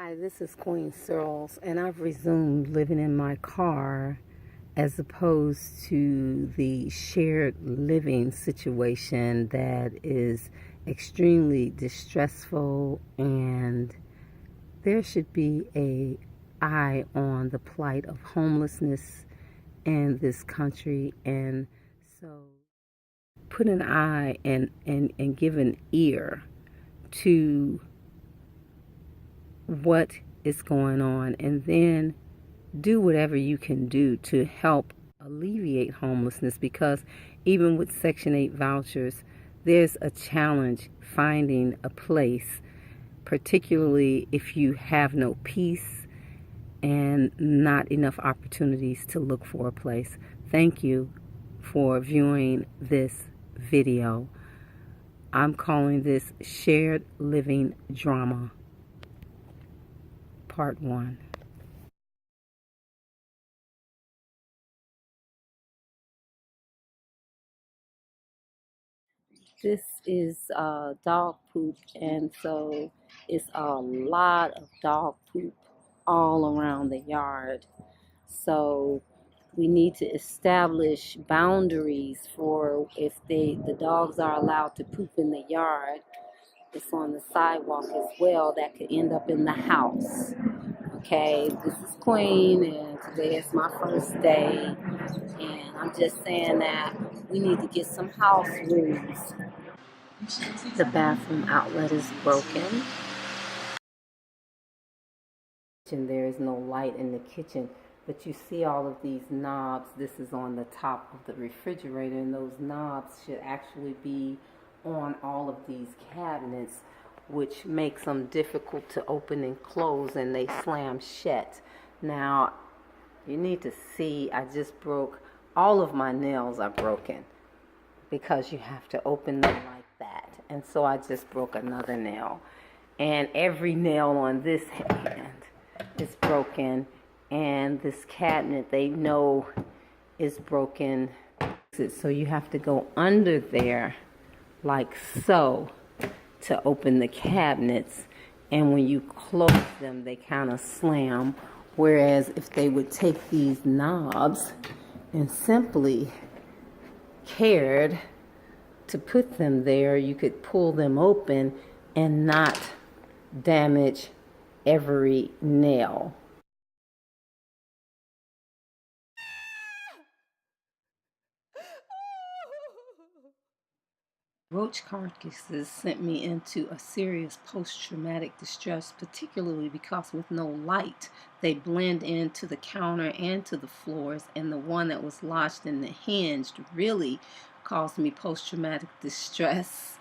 Hi, this is Queen Searles, and I've resumed living in my car as opposed to the shared living situation that is extremely distressful, and there should be a eye on the plight of homelessness in this country. And so put an eye and give an ear to what is going on, and then do whatever you can do to help alleviate homelessness, because even with Section 8 vouchers, there's a challenge finding a place, particularly if you have no peace and not enough opportunities to look for a place. Thank you for viewing this video. I'm calling this Shared Living Drama, Part 1. This is dog poop, and so it's a lot of dog poop all around the yard. So we need to establish boundaries for if the dogs are allowed to poop in the yard. It's on the sidewalk as well. That could end up in the house. Okay, this is Queen, and today is my first day, and I'm just saying that we need to get some house rules. The bathroom outlet is broken. There is no light in the kitchen, but you see all of these knobs. This is on the top of the refrigerator, and those knobs should actually be on all of these cabinets, which makes them difficult to open and close, and they slam shut. Now, you need to see, I just broke, all of my nails are broken because you have to open them like that. And so I just broke another nail. And every nail on this hand is broken. And this cabinet, they know, is broken. So you have to go under there like so to open the cabinets. And when you close them, they kind of slam. Whereas if they would take these knobs and simply cared to put them there, you could pull them open and not damage every nail. Roach carcasses sent me into a serious post-traumatic distress, particularly because with no light, they blend into the counter and to the floors, and the one that was lodged in the hinge really caused me post-traumatic distress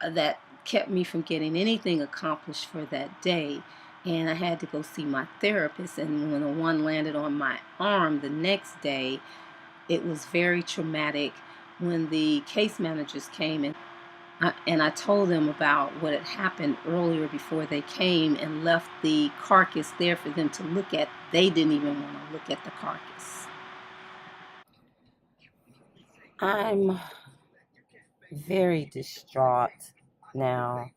that kept me from getting anything accomplished for that day. And I had to go see my therapist, and when the one landed on my arm the next day, it was very traumatic. When the case managers came in, and I told them about what had happened earlier before they came and left the carcass there for them to look at, they didn't even want to look at the carcass. I'm very distraught now.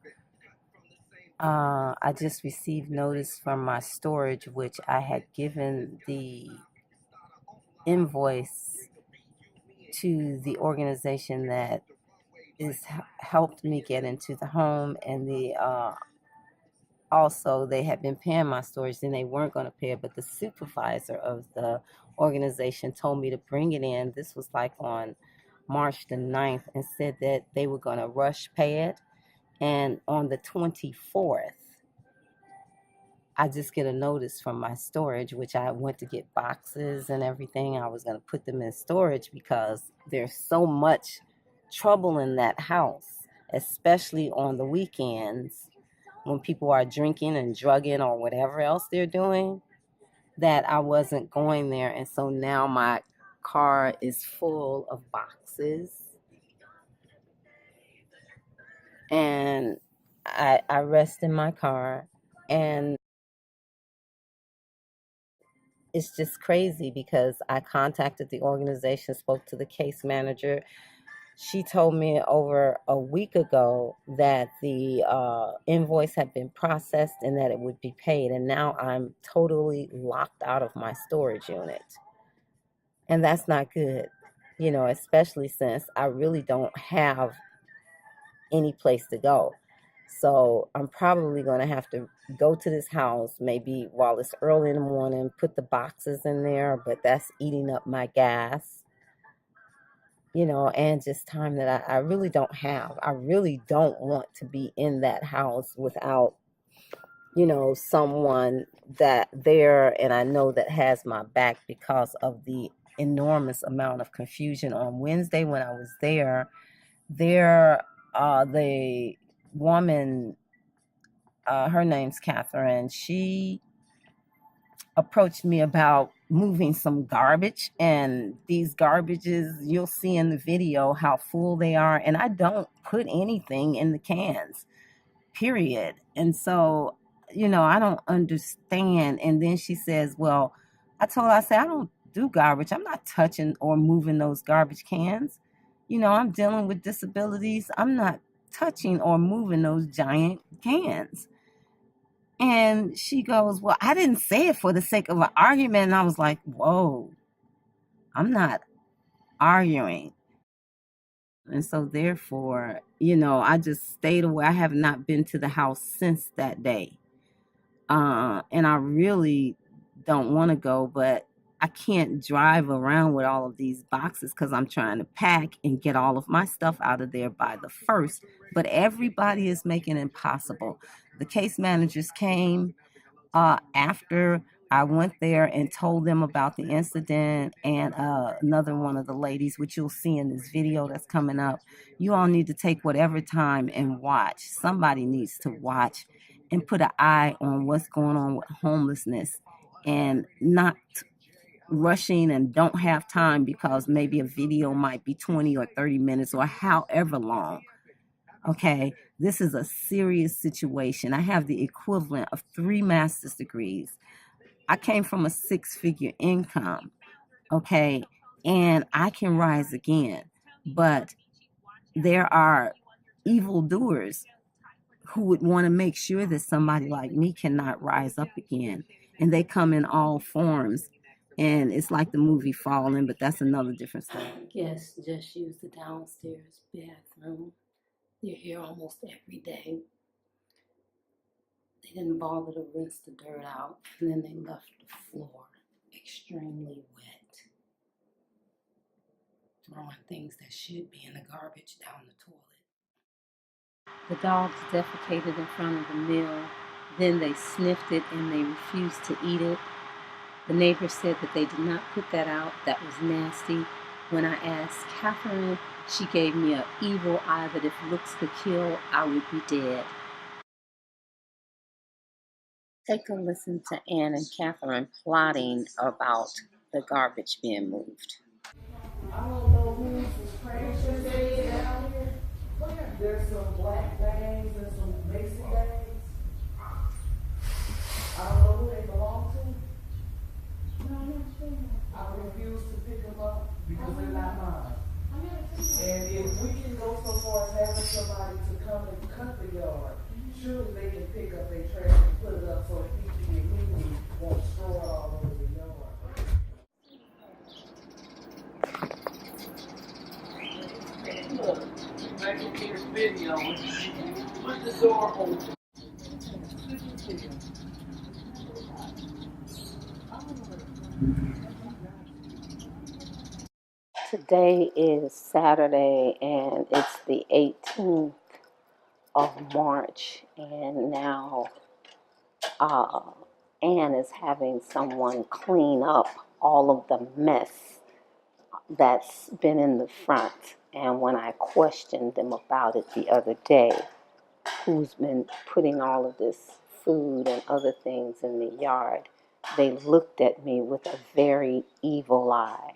I just received notice from my storage, which I had given the invoice to the organization that is helped me get into the home, and also they had been paying my storage, and they weren't going to pay it, but the supervisor of the organization told me to bring it in. This was like on March the 9th, and said that they were going to rush pay it. And on the 24th, I just get a notice from my storage, which I went to get boxes and everything. I was going to put them in storage because there's so much trouble in that house, especially on the weekends when people are drinking and drugging or whatever else they're doing, that I wasn't going there. And so now my car is full of boxes, and I rest in my car, and it's just crazy because I contacted the organization, spoke to the case manager. She told me over a week ago that the invoice had been processed and that it would be paid. And now I'm totally locked out of my storage unit. And that's not good, especially since I really don't have any place to go. So I'm probably going to have to go to this house maybe while it's early in the morning, put the boxes in there, but that's eating up my gas, and just time that I really don't have. I really don't want to be in that house without, someone that there and I know that has my back because of the enormous amount of confusion on Wednesday when I was there. The woman, her name's Catherine, she approached me about moving some garbage, and these garbages, you'll see in the video how full they are, and I don't put anything in the cans, period. And so, I don't understand. And then she says, well, I said, I don't do garbage. I'm not touching or moving those garbage cans. I'm dealing with disabilities. I'm not touching or moving those giant cans. And she goes, well, I didn't say it for the sake of an argument. And I was like, whoa, I'm not arguing. And so therefore, I just stayed away. I have not been to the house since that day. And I really don't want to go, but I can't drive around with all of these boxes because I'm trying to pack and get all of my stuff out of there by the 1st. But everybody is making it impossible. The case managers came after I went there and told them about the incident, and another one of the ladies, which you'll see in this video that's coming up. You all need to take whatever time and watch. Somebody needs to watch and put an eye on what's going on with homelessness, and not rushing and don't have time because maybe a video might be 20 or 30 minutes or however long. Okay, this is a serious situation. I have the equivalent of 3 master's degrees. I came from a 6-figure income, okay, and I can rise again. But there are evildoers who would want to make sure that somebody like me cannot rise up again. And they come in all forms. And it's like the movie Fallen, but that's another different story. Guests just use the downstairs bathroom. They're here almost every day. They didn't bother to rinse the dirt out, and then they left the floor extremely wet, throwing things that should be in the garbage down the toilet. The dogs defecated in front of the meal. Then they sniffed it and they refused to eat it. The neighbor said that they did not put that out. That was nasty. When I asked Catherine, she gave me an evil eye that if looks could kill, I would be dead. Take a listen to Ann and Catherine plotting about the garbage being moved. I don't know who's crashing days down here. There's some black bags and some Macy bags. I don't know who they belong to. I refuse to pick them up because they're not mine. And if we can go so far as having somebody to come and cut the yard, surely they can pick up their trash and put it up so that people immediately won't throw it all over the yard. Look, making this video, put the door open. Today is Saturday and it's the 18th of March, and now Ann is having someone clean up all of the mess that's been in the front. And when I questioned them about it the other day, who's been putting all of this food and other things in the yard, they looked at me with a very evil eye.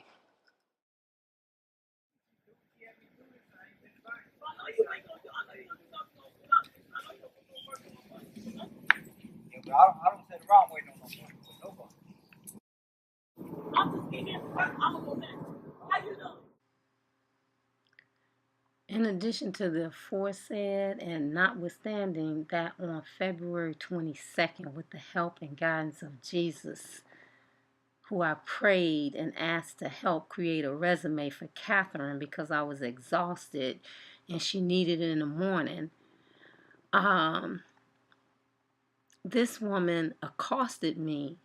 I don't say the wrong way no more. I'm just getting in front. I'm gonna go back. How you doing? In addition to the aforesaid, and notwithstanding that on February 22nd, with the help and guidance of Jesus, who I prayed and asked to help create a resume for Catherine because I was exhausted and she needed it in the morning, this woman accosted me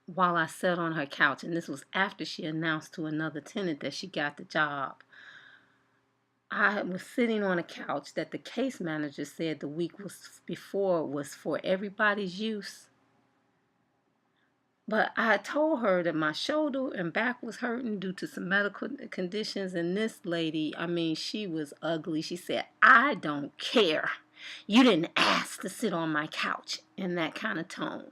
while I sat on her couch, and this was after she announced to another tenant that she got the job. I was sitting on a couch that the case manager said the week before was for everybody's use. But I told her that my shoulder and back was hurting due to some medical conditions, and this lady, she was ugly. She said, "I don't care. You didn't ask to sit on my couch," in that kind of tone.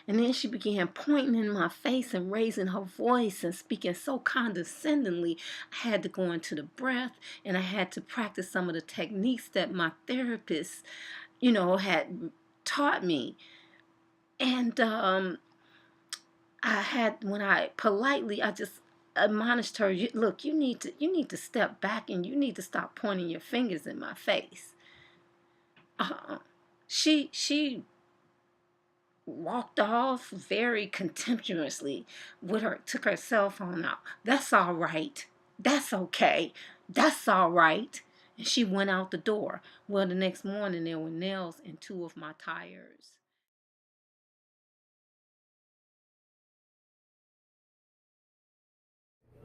And then she began pointing in my face and raising her voice and speaking so condescendingly. I had to go into the breath, and I had to practice some of the techniques that my therapist, had taught me. And when I politely, I just admonished her, "Look, you need to step back, and you need to stop pointing your fingers in my face." She walked off very contemptuously took her cell phone out. "That's all right. That's okay. That's all right." And she went out the door. Well, the next morning there were nails in 2 of my tires.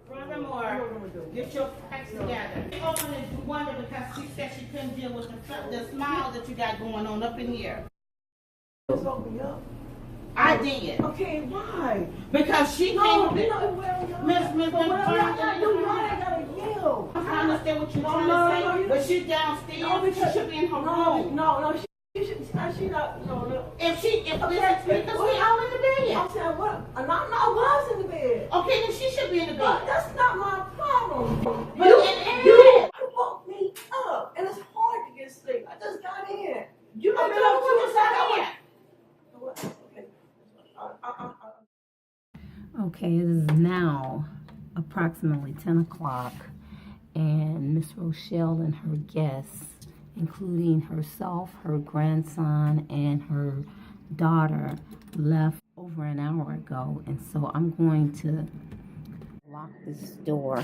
Furthermore, get your facts together. She opened the window because she said she couldn't deal with the smile that you got going on up in here. Just open me up. I did. Okay, why? Because she No, came. you know, well, Miss, but whatever I gotta do, why I gotta yell? I understand what you're No, trying no, to say, no, but she's downstairs. No, because She should be in her room. No, she not, no. If Okay, because we all in the bed. I'm saying what? I was in the bed. Okay, then she should be in the But bed. that's not my problem. But You woke me up, and it's hard to get sleep. I just got in. You I been told up you what to you said here. Okay, it is now approximately 10 o'clock, and Miss Rochelle and her guests, including herself, her grandson, and her daughter, left over an hour ago, and so I'm going to lock this door